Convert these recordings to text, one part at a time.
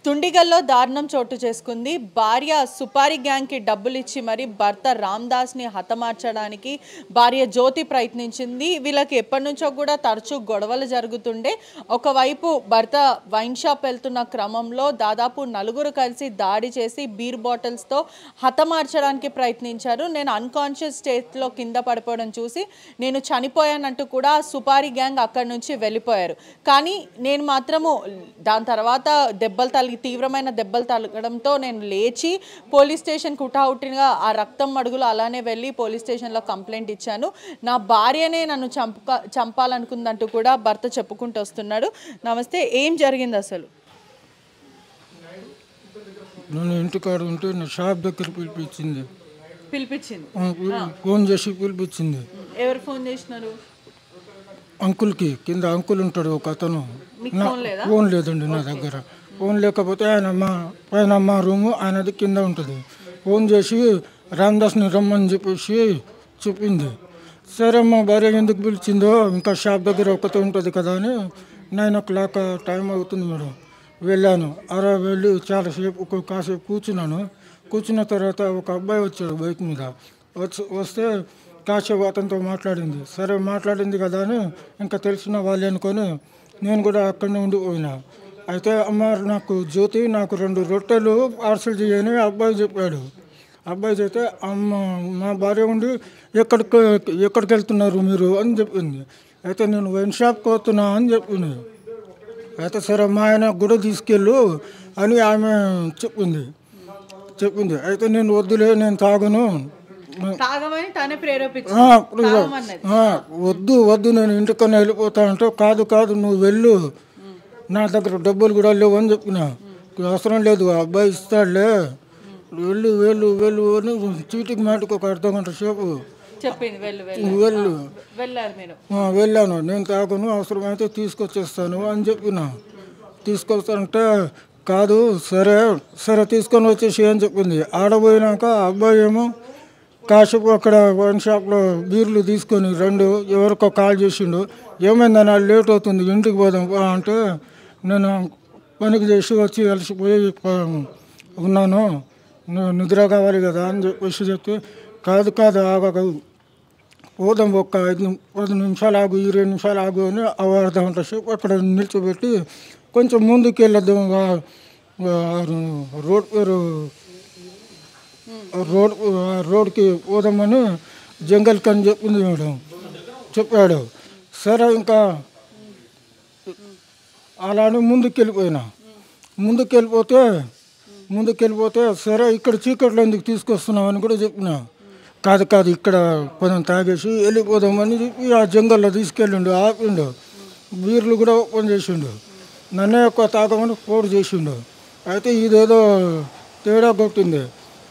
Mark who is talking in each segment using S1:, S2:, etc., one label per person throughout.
S1: దుండిగల్లో దారుణం చోటు చేసుకుంది. భార్య సుపారీ గ్యాంగ్కి డబ్బులు ఇచ్చి మరి భర్త రామ్దాస్ని హతమార్చడానికి భార్య జ్యోతి ప్రయత్నించింది. వీళ్ళకి ఎప్పటి నుంచో కూడా తరచూ గొడవలు జరుగుతుండే. ఒకవైపు భర్త వైన్ షాప్ వెళ్తున్న క్రమంలో దాదాపు నలుగురు కలిసి దాడి చేసి బీర్ బాటిల్స్తో హతమార్చడానికి ప్రయత్నించారు. నేను అన్కాన్షియస్ స్టేట్లో కింద పడిపోవడం చూసి నేను చనిపోయానంటూ కూడా సుపారీ గ్యాంగ్ అక్కడి నుంచి వెళ్ళిపోయారు. కానీ నేను మాత్రము దాని తర్వాత తీవ్రమైన దెబ్బలు తగలడంతో నేను లేచి పోలీస్ స్టేషన్కి హుటాహుటిగా ఆ రక్తం మడుగులు అలానే వెళ్ళి పోలీస్ స్టేషన్లో కంప్లైంట్ ఇచ్చాను. నా భార్యనే నన్ను చంపాలనుకుందంటూ కూడా భర్త చెప్పుకుంటూ వస్తున్నాడు. నమస్తే, ఏం జరిగింది అసలు?
S2: నేను ఇంటికాడ ఉంటే నా షాప్ దగ్గర పిలిపించింది. ఫోన్ చేసి పిలిపించింది.
S1: ఎవరు ఫోన్ చేసినారు?
S2: అంకుల్కి, కింద అంకుల్ ఉంటాడు ఒక అతను. ఫోన్ లేదండి నా దగ్గర. ఫోన్ లేకపోతే ఆయన పైన మా రూము ఆయనది కింద ఉంటుంది. ఫోన్ చేసి రామ్దాస్ని రమ్మని చెప్పేసి చెప్పింది. సరే మా భార్య ఎందుకు పిలిచిందో, ఇంకా షాప్ దగ్గర ఒక్కతే ఉంటుంది కదా అని 9 o'clock టైం అవుతుంది మేడం. వెళ్ళాను. వెళ్ళి చాలాసేపు కాసేపు కూర్చున్నాను. కూర్చున్న తర్వాత ఒక అబ్బాయి వచ్చాడు బైక్ మీద. వస్తే కాసేపు అతనితో మాట్లాడింది. సరే మాట్లాడింది కదా అని ఇంకా తెలిసిన వాళ్ళే అనుకొని నేను కూడా అక్కడనే ఉండిపోయినా. అయితే అమ్మ నాకు జ్యోతి నాకు 2 రొట్టెలు పార్సల్ చేయని అబ్బాయి చెప్పాడు. అబ్బాయి చెప్తే అమ్మ మా భార్య ఉండి ఎక్కడికి వెళ్తున్నారు మీరు అని చెప్పింది. అయితే నేను వైన్ షాప్కి వస్తున్నా అని చెప్పింది. అయితే సరే మా ఆయన కూడా తీసుకెళ్ళు అని ఆమె చెప్పింది. అయితే నేను వద్దులే, నేను తాగను, వద్దు నేను ఇంటికన్నా వెళ్ళిపోతా అంటే, కాదు నువ్వు వెళ్ళు, నా దగ్గర డబ్బులు కూడా లేవు అని చెప్పిన. అవసరం లేదు, ఆ అబ్బాయి ఇస్తాడులే, వెళ్ళు అని చీటికి మాటికి ఒక అర్ధగంట సేపు వెళ్ళాను. నేను తాగను, అవసరమైతే తీసుకొచ్చేస్తాను అని చెప్పిన. తీసుకొస్తానంటే కాదు, సరే తీసుకొని వచ్చేసి అని చెప్పింది. ఆడపోయినాక అబ్బాయి ఏమో కాసేపు అక్కడ వైన్ షాప్లో బీర్లు తీసుకొని 2 ఎవరికో కాల్ చేసిండు. ఏమైందని లేట్ అవుతుంది ఇంటికి పోదాం అంటే, నేను పనికి చేసి వచ్చి అలసిపోయి ఉన్నాను, నిద్ర కావాలి కదా అని చెప్పేసి చెప్తే, కాదు ఆగదు, పోదాం, ఒక 10 నిమిషాలు ఆగు, 20 నిమిషాలు ఆగు అని అర్ధగంట సేపు అక్కడ నిల్చోబెట్టి కొంచెం ముందుకు వెళ్ళొద్దాం, రోడ్కి పోదామని జంగల్కి అని చెప్పింది మేడం. చెప్పాడు. సరే ఇంకా అలానే ముందుకెళ్ళిపోతే సరే ఇక్కడ చీకట్లో ఎందుకు తీసుకొస్తున్నావు అని కూడా చెప్పిన. కాదు ఇక్కడ కొంచెం తాగేసి వెళ్ళిపోదామని చెప్పి ఆ జంగల్లో తీసుకెళ్ళిండు. ఆపిండు, బీర్లు కూడా ఓపెన్ చేసిండు. నన్నే ఎక్కువ తాగమని ఫోర్స్ చేసిండు. అయితే ఇదేదో తేడా కొట్టింది.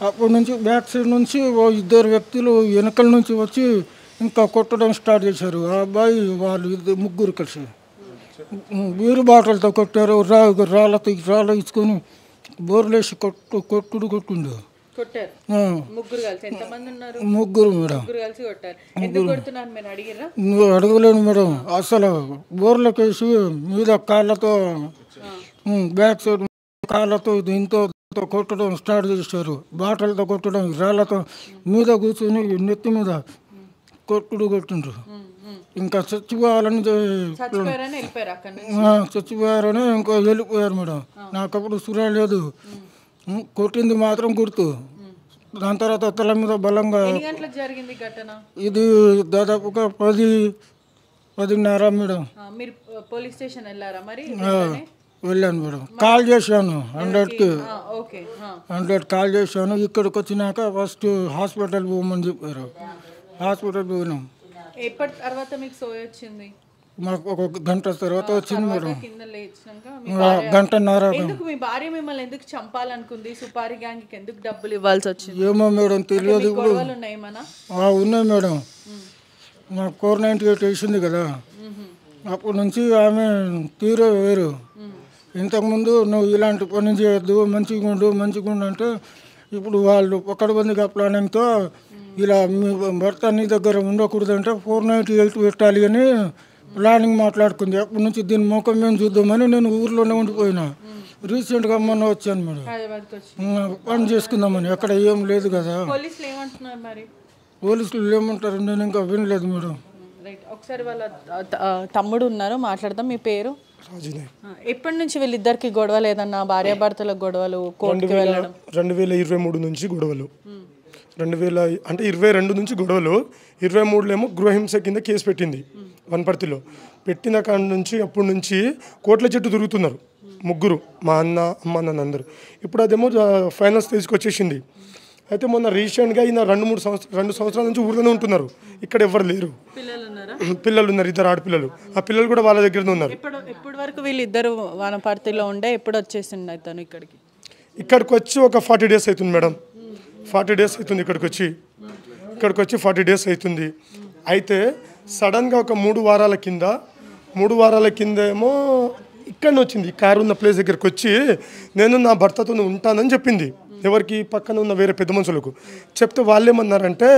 S2: అప్పటి నుంచి బ్యాక్ సైడ్ నుంచి 2 వ్యక్తులు వెనకల నుంచి వచ్చి ఇంకా కొట్టడం స్టార్ట్ చేశారు. ఆ అబ్బాయి వాళ్ళు 3 కలిసి బీరు బాటలతో కొట్టారు. రాళ్ళు ఇచ్చుకొని బోర్లేసి కొట్టిండు. ముగ్గురు మేడం. అడగలేను మేడం. అసలు బోర్లకేసి మీద కాళ్ళతో బ్యాక్ సైడ్ కాళ్ళతో దీంతో కొట్టడం స్టార్ట్ చేశారు. బాటలతో కొట్టడం, రాళ్ళతో మీద కూర్చొని నెత్తి మీద కొట్టిండ్రు. ఇంకా చచ్చిపోవాలని ఇంకా వెళ్ళిపోయారు మేడం. నాకప్పుడు సురా లేదు, కొట్టింది మాత్రం గుర్తు. దాని తర్వాత తల మీద బలంగా. ఇది దాదాపుగా 10:30 మేడం. వెళ్ళాను మేడం. కాల్ చేశాను 100 కాల్ చేశాను. ఇక్కడికి వచ్చినాక ఫస్ట్ హాస్పిటల్ పోమని చెప్పారు. హాస్పిటల్ పోయినాం. మాకు 1 గంట తర్వాత వచ్చింది మేడం. 1.5 గంట.
S1: మీ భార్య మిమ్మల్ని ఎందుకు చంపాలనుకుంది? సుపారీ గ్యాంగ్కి ఎందుకు డబ్బులు ఇవ్వాల్సి వచ్చింది?
S2: ఏమో మేడం తెలియదు. ఇప్పుడు ఉన్నాయి మేడం. మాకు 498 వేసింది కదా, అప్పటి నుంచి ఆమె తీరే వేరు. ఇంతకుముందు నువ్వు ఇలాంటి పని చేయొద్దు, మంచిగా ఉండు అంటే, ఇప్పుడు వాళ్ళు పకడ్బందీగా ప్లానింగ్తో ఇలా మీ భర్త నీ దగ్గర ఉండకూడదంటే 498 పెట్టాలి అని ప్లానింగ్ మాట్లాడుకుంది. అప్పటి నుంచి దీని ముఖం మేము చూద్దామని నేను ఊర్లోనే ఉండిపోయినా. రీసెంట్గా మొన్న వచ్చాను మేడం.
S1: హైదరాబాద్కి వచ్చి
S2: పని చేసుకుందామని. అక్కడ ఏం లేదు కదా.
S1: పోలీసులు ఏమంటున్నారు మరి?
S2: పోలీసులు ఏమంటారు నేను ఇంకా వినలేదు మేడం.
S1: రైట్, ఒకసారి వాళ్ళ తమ్ముడు ఉన్నారు, మాట్లాడదాం. మీ పేరు? ఎప్పటి నుంచి వీళ్ళిద్దరికి గొడవలు, ఏదన్నా భార్యాభర్తల గొడవలు, కోర్టుకి వెళ్ళడం?
S3: 2023 నుంచి గొడవలు, 22 నుంచి గొడవలు, 23లో ఏమో గృహహింస కింద కేసు పెట్టింది వనపర్తిలో. పెట్టిన కాడి నుంచి అప్పటి నుంచి కోట్ల చెట్టు తిరుగుతున్నారు ముగ్గురు, మా అన్న అమ్మ నాన్న అందరూ. ఇప్పుడు అదేమో ఫైనల్ స్టేజ్కి వచ్చేసింది. అయితే మొన్న రీసెంట్గా ఈయన 2 సంవత్సరాల నుంచి ఊర్లోనే ఉంటున్నారు. ఇక్కడ ఎవరు లేరు. పిల్లలు ఉన్నారు, 2 ఆడపిల్లలు. ఆ పిల్లలు కూడా వాళ్ళ దగ్గరనే ఉన్నారు.
S1: ఎప్పటి వరకు వీళ్ళిద్దరు వనపర్తిలో ఉండే, ఎప్పుడు వచ్చేసింది అతను ఇక్కడికి?
S3: ఇక్కడికి వచ్చి ఒక 40 డేస్ అవుతుంది మేడం. 40 డేస్ అవుతుంది ఇక్కడికి వచ్చి 40 డేస్ అవుతుంది. అయితే సడన్గా ఒక 3 వారాల కింద ఏమో ఇక్కడ వచ్చింది, కారు ఉన్న ప్లేస్ దగ్గరికి వచ్చి నేను నా భర్తతో ఉంటానని చెప్పింది. ఎవరికి? పక్కన ఉన్న వేరే పెద్ద మనుషులకు చెప్తే వాళ్ళేమన్నారంటే,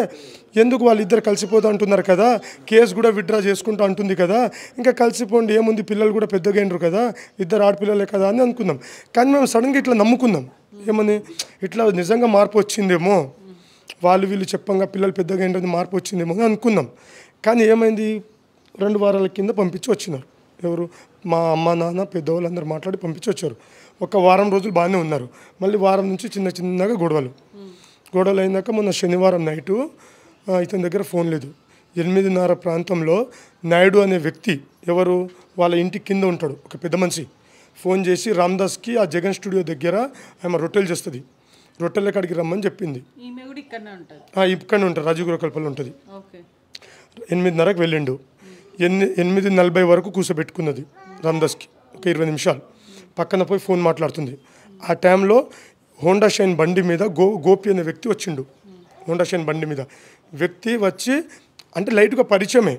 S3: ఎందుకు వాళ్ళిద్దరు కలిసిపోతూ అంటున్నారు కదా, కేసు కూడా విత్డ్రా చేసుకుంటూ అంటుంది కదా, ఇంకా కలిసిపోండి ఏముంది, పిల్లలు కూడా పెద్దగా అయినరు కదా, 2 ఆడపిల్లలే కదా అని అనుకున్నాం. కానీ మేము సడన్గా ఇట్లా నమ్ముకున్నాం. ఏమని? ఇట్లా నిజంగా మార్పు వచ్చిందేమో, వీళ్ళు చెప్పంగా పిల్లలు పెద్దగా అయినది మార్పు వచ్చిందేమో అని అనుకున్నాం. కానీ ఏమైంది, 2 వారాల కింద పంపించి వచ్చినారు. ఎవరు? మా అమ్మ నాన్న పెద్దవాళ్ళు అందరూ మాట్లాడి పంపించి వచ్చారు. ఒక వారం రోజులు బాగానే ఉన్నారు. మళ్ళీ వారం నుంచి చిన్నగా గొడవలు అయినాక మొన్న శనివారం నైటు ఇతని దగ్గర ఫోన్ లేదు. 8:30 ప్రాంతంలో నాయుడు అనే వ్యక్తి, ఎవరు వాళ్ళ ఇంటి కింద ఉంటాడు ఒక పెద్ద మనిషి, ఫోన్ చేసి రామ్దాస్కి ఆ జగన్ స్టూడియో దగ్గర ఆమె రొట్టెలు చేస్తుంది, రొట్టెల కాడికి రమ్మని చెప్పింది. ఇక్కడనే ఉంటుంది, రాజీవ్ గృహకల్పలో ఉంటుంది. 8:30కి వెళ్ళిండు. 8:40 వరకు కూర్చోబెట్టుకున్నది రామ్దాస్కి, ఒక 20 నిమిషాలు. పక్కన పోయి ఫోన్ మాట్లాడుతుంది. ఆ టైంలో హోండా షైన్ బండి మీద గోపి అనే వ్యక్తి వచ్చిండు. హోండా షైన్ బండి మీద వ్యక్తి వచ్చి, అంటే లైట్గా పరిచయమే,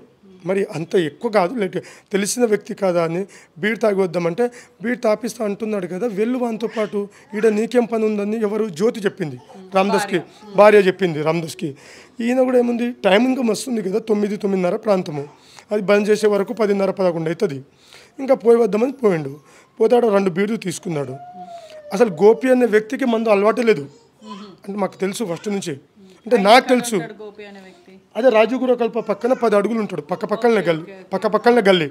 S3: మరి అంత ఎక్కువ కాదు, లైట్ తెలిసిన వ్యక్తి కాదా అని బీడ్ తాగి వద్దామంటే, బీడ్ తాపిస్తా అంటున్నాడు కదా, వెళ్ళు వానితో పాటు, ఈడ నీకేం పని ఉందని ఎవరు? జ్యోతి చెప్పింది రామ్దాస్కి, భార్య చెప్పింది రామ్దాస్కి. ఈయన కూడా ఏముంది, టైం ఇంకా వస్తుంది కదా, 9-9:30 ప్రాంతము, అది బంద్ చేసే వరకు 10:30-11 అవుతుంది. ఇంకా పోయి వద్దామని పోయిండు. పోతాడు, 2 బీర్లు తీసుకున్నాడు. అసలు గోపి అనే వ్యక్తికి మందు అలవాటే లేదు అంటే మాకు తెలుసు ఫస్ట్ నుంచి, అంటే నాకు తెలుసు. అదే రాజీవ్ గృహకల్ప పక్కన 10 అడుగులు ఉంటాడు, పక్కపక్కనే గల్లీ.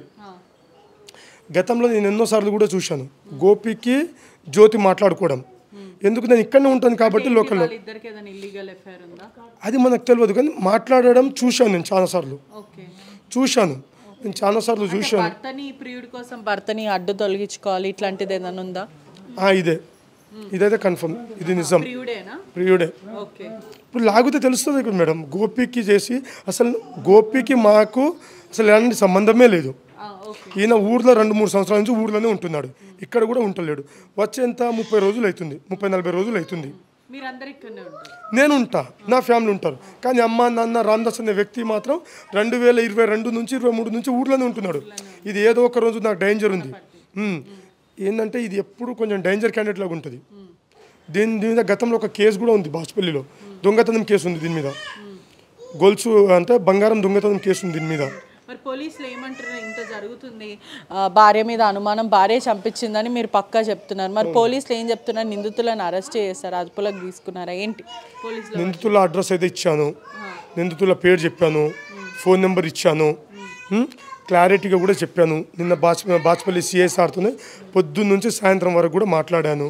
S3: గతంలో నేను ఎన్నోసార్లు కూడా చూశాను గోపికి జ్యోతి మాట్లాడుకోవడం. ఎందుకు, నేను ఇక్కడనే ఉంటాను కాబట్టి లోకల్లో, అది మనకు తెలియదు. కానీ మాట్లాడడం చూశాను, నేను చాలాసార్లు చూశాను.
S1: భర్తని అడ్డు తొలగించుకోవాలి, ఇట్లాంటిది ఏదైనా ఉందా?
S3: ఇదైతే కన్ఫర్మ్, ఇది నిజం, ప్రియుడే. ఇప్పుడు లాగితే తెలుస్తుంది ఇక్కడ మేడం. గోపికి చేసి అసలు గోపికి మాకు అసలు ఎలాంటి సంబంధమే లేదు. ఈయన ఊర్లో 2-3 సంవత్సరాల నుంచి ఊర్లోనే ఉంటున్నాడు, ఇక్కడ కూడా ఉండలేడు. వచ్చేంత 30 రోజులు అవుతుంది, 30-40 రోజులు అవుతుంది. నేను ఉంటా, నా ఫ్యామిలీ ఉంటారు. కానీ అమ్మ నాన్న రామ్దాస్ అనే వ్యక్తి మాత్రం 2022 నుంచి 23 నుంచి ఊర్లోనే ఉంటున్నాడు. ఇది ఏదో ఒక రోజు నాకు డేంజర్ ఉంది. ఏంటంటే ఇది ఎప్పుడు కొంచెం డేంజర్ క్యాండిడేట్ లాగా ఉంటుంది. దీని మీద గతంలో ఒక కేసు కూడా ఉంది, బాచుపల్లిలో దొంగతనం కేసు ఉంది దీని మీద, గొలుసు అంటే బంగారం దొంగతనం కేసు ఉంది దీని మీద.
S1: మరి పోలీసులు ఏమంటారు, ఇంత జరుగుతుంది, భార్య మీద అనుమానం, భార్య చంపించిందని మీరు పక్కా చెప్తున్నారు, మరి పోలీసులు ఏం చెప్తున్నారు? నిందితులను అరెస్ట్ చేశారు, అదుపులోకి తీసుకున్నారా ఏంటి?
S3: నిందితుల అడ్రస్ అయితే ఇచ్చాను, నిందితుల పేరు చెప్పాను, ఫోన్ నెంబర్ ఇచ్చాను, క్లారిటీగా కూడా చెప్పాను. నిన్న బాచుపల్లి సిఎస్ఆర్తోనే పొద్దున్న నుంచి సాయంత్రం వరకు కూడా మాట్లాడాను,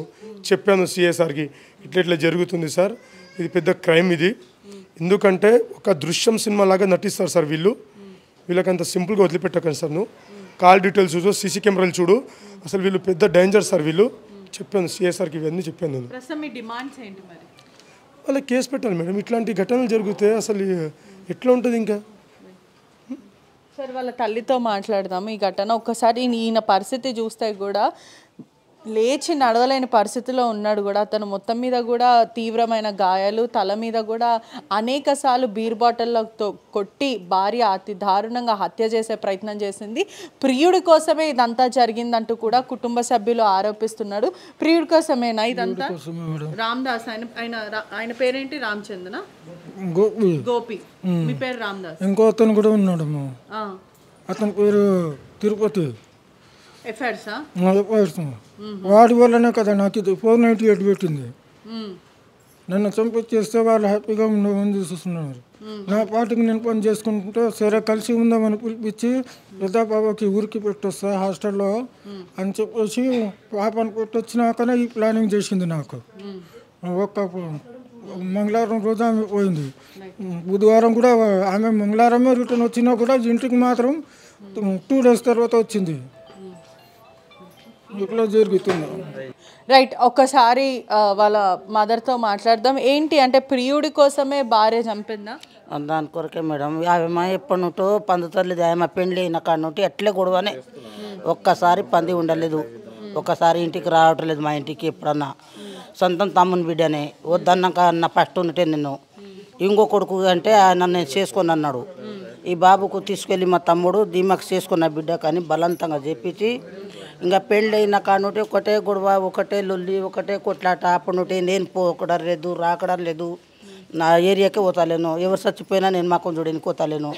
S3: చెప్పాను సిఎస్ఆర్కి ఇట్లా జరుగుతుంది సార్, ఇది పెద్ద క్రైమ్ ఇది. ఎందుకంటే ఒక దృశ్యం సినిమా లాగా నటిస్తారు సార్ వీళ్ళకంత సింపుల్గా వదిలిపెట్టకండి సార్, నువ్వు కాల్ డీటెయిల్స్ చూడు, సీసీ కెమెరాలు చూడు, అసలు వీళ్ళు పెద్ద డేంజర్ సార్ వీళ్ళు. చెప్పాను సిఎస్ఆర్కి, ఇవన్నీ చెప్పాను నేను. వాళ్ళ కేసు పెట్టాలి మేడం, ఇట్లాంటి ఘటనలు జరిగితే అసలు ఎట్లా ఉంటుంది ఇంకా.
S1: సార్ వాళ్ళ తల్లితో మాట్లాడదాము ఈ ఘటన. ఒక్కసారి ఈయన పరిస్థితి చూస్తే కూడా లేచి నడవలేని పరిస్థితిలో ఉన్నాడు కూడా. అతను మొత్తం మీద కూడా తీవ్రమైన గాయాలు, తల మీద కూడా అనేక సార్లు బీర్ బాటిల్తో కొట్టి భార్య అతి దారుణంగా హత్య చేసే ప్రయత్నం చేసింది. ప్రియుడి కోసమే ఇదంతా జరిగిందంటూ కూడా కుటుంబ సభ్యులు ఆరోపిస్తున్నాడు. ప్రియుడి కోసమేనా ఇదంతా? రామ్దాస్, ఆయన పేరేంటి? రామచంద్రనా? గోపి. మీ పేరు రామ్దాస్.
S2: ఇంకో అతను కూడా ఉన్నాడు, అతని పేరు తిరుపతి.
S1: ఎఫర్ట్సా
S2: వాడి వల్లనే కదా నాకు ఇది 498 పెట్టింది. నన్ను చంపించేస్తే వాళ్ళు హ్యాపీగా ఉండమని చూస్తున్నారు. నా పాటికి నేను పని చేసుకుంటుంటే సరే కలిసి ఉందామని పిలిపించి పెద్ద బాబాకి ఊరికి పెట్టొస్తా హాస్టల్లో అని చెప్పేసి పాపను పెట్టొచ్చినాకనే ఈ ప్లానింగ్ చేసింది నాకు. ఒక్క మంగళవారం రోజు ఆమె పోయింది, బుధవారం కూడా ఆమె మంగళవారమే రిటర్న్ వచ్చినా కూడా ఇంటికి మాత్రం 2 days తర్వాత వచ్చింది. ఇట్లా జరుగుతుంది.
S1: రైట్, ఒక్కసారి వాళ్ళ మదర్తో మాట్లాడదాం. ఏంటి అంటే ప్రియుడి కోసమే భార్య చంపిందా?
S4: దాని కొరకే మేడం. ఆమె ఎప్పటి నుంటో పందుతలేదు. ఆమె పెండ్లి అయిన కాడ నుండి ఎట్లే గొడవనే. ఒక్కసారి పంది ఉండలేదు, ఒక్కసారి ఇంటికి రావట్లేదు మా ఇంటికి. ఎప్పుడన్నా సొంతం తమ్ముని బిడ్డనే వద్దన్నాక అన్న ఫస్ట్ ఉంటే నేను ఇంకో కొడుకు అంటే నన్ను చేసుకొని అన్నాడు. ఈ బాబుకు తీసుకెళ్ళి మా తమ్ముడు దీమకు చేసుకున్న బిడ్డ కానీ బలవంతంగా చెప్పించి ఇంకా పెళ్ళి అయిన కానుంటే ఒకటే గొడవ, ఒకటే లొల్లి, ఒకటే కొట్లాట. అప్పటి నుండి నేను పోకడం లేదు, రాకడం లేదు. నా ఏరియాకే పోతలేను, ఎవరు చచ్చిపోయినా నేను మాకు చూడని పోతలేను,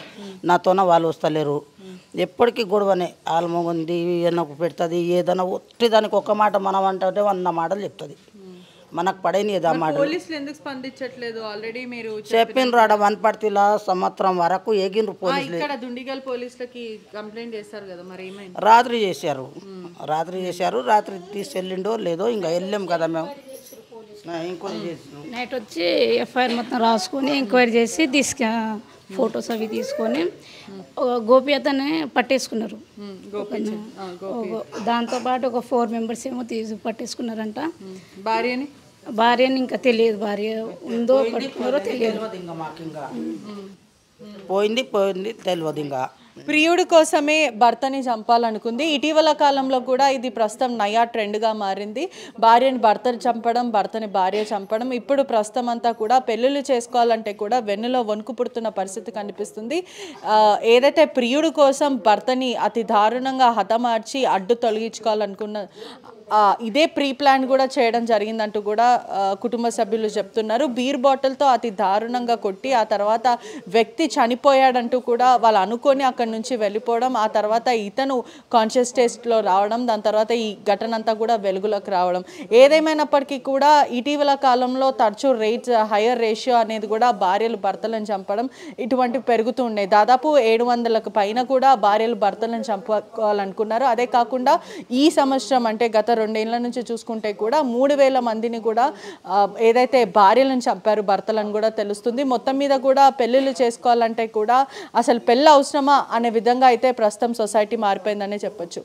S4: నాతోన వాళ్ళు వస్తలేరు. ఎప్పటికీ గొడవనే. ఆల్మొంది ఎన్నకు పెడుతుంది, ఏదైనా ఒట్టిదానికి ఒక మాట మనం అంటే 100 మాటలు చెప్తుంది. మనకు పడేని ఏదో మాట.
S1: పోలీసులు ఎందుకు స్పందించట్లేదు? ఆల్రెడీ మీరు
S4: చెప్పిండ్రు ఆడ వనపర్తిలో సంవత్సరం వరకు ఏగిండ్రు పోలీసులు.
S1: ఇక్కడ దుండిగల్ పోలీసులకి కంప్లైంట్ చేస్తారు కదా, మరి ఏమైంది?
S4: రాత్రి చేశారు, రాత్రి తీసుకెళ్ళిండో లేదో ఇంకా వెళ్ళాం కదా మేము. ఎంక్వైరీ చేసినాం.
S5: నైట్ వచ్చి ఎఫ్ఐఆర్ మొత్తం రాసుకొని ఎంక్వైరీ చేసి ఫొటోస్ అవి తీసుకొని గోపి అతన్ని పట్టేసుకున్నారు. దాంతోపాటు ఒక 4 members ఏమో పట్టేసుకున్నారంట. భార్యని ఇంకా తెలియదు, భార్య ఉందో పట్టుకున్నారో తెలియదు.
S4: ఇంకా మాకు ఇంకా పోయింది తెలియదు. ఇంకా
S1: ప్రియుడి కోసమే భర్తని చంపాలనుకుంది. ఇటీవల కాలంలో కూడా ఇది ప్రస్తుతం నయా ట్రెండ్గా మారింది. భార్యని భర్తని చంపడం, భర్తని భార్య చంపడం. ఇప్పుడు ప్రస్తుతం అంతా కూడా పెళ్ళిళ్ళు చేసుకోవాలంటే కూడా వెన్నులో వణుకు పుడుతున్న పరిస్థితి కనిపిస్తుంది. ఏదైతే ప్రియుడి కోసం భర్తని అతి దారుణంగా హతమార్చి అడ్డు తొలగించుకోవాలనుకున్న ఇదే ప్రీ ప్లాన్ కూడా చేయడం జరిగిందంటూ కూడా కుటుంబ సభ్యులు చెప్తున్నారు. బీర్ బాటిల్తో అతి దారుణంగా కొట్టి ఆ తర్వాత వ్యక్తి చనిపోయాడంటూ కూడా వాళ్ళు అనుకొని అక్కడి నుంచి వెళ్ళిపోవడం, ఆ తర్వాత ఇతను కాన్షియస్ స్టేట్లో రావడం, దాని తర్వాత ఈ ఘటన అంతా కూడా వెలుగులోకి రావడం. ఏదేమైనప్పటికీ కూడా ఇటీవల కాలంలో తరచూ హైయర్ రేషియో అనేది కూడా భార్యలు భర్తలను చంపడం ఇటువంటివి పెరుగుతూ ఉన్నాయి. దాదాపు 700లకు పైన కూడా భార్యలు భర్తలను చంపుకోవాలనుకున్నారు. అదే కాకుండా ఈ సంవత్సరం అంటే గత 2 ఏళ్ల నుంచి చూసుకుంటే కూడా 3000 మందిని కూడా ఏదైతే భార్యలను చంపారు భర్తలను కూడా తెలుస్తుంది. మొత్తం మీద కూడా పెళ్ళిళ్ళు చేసుకోవాలంటే కూడా అసలు పెళ్ళి అవసరమా అనే విధంగా అయితే ప్రస్తుతం సొసైటీ మారిపోయిందనే చెప్పొచ్చు.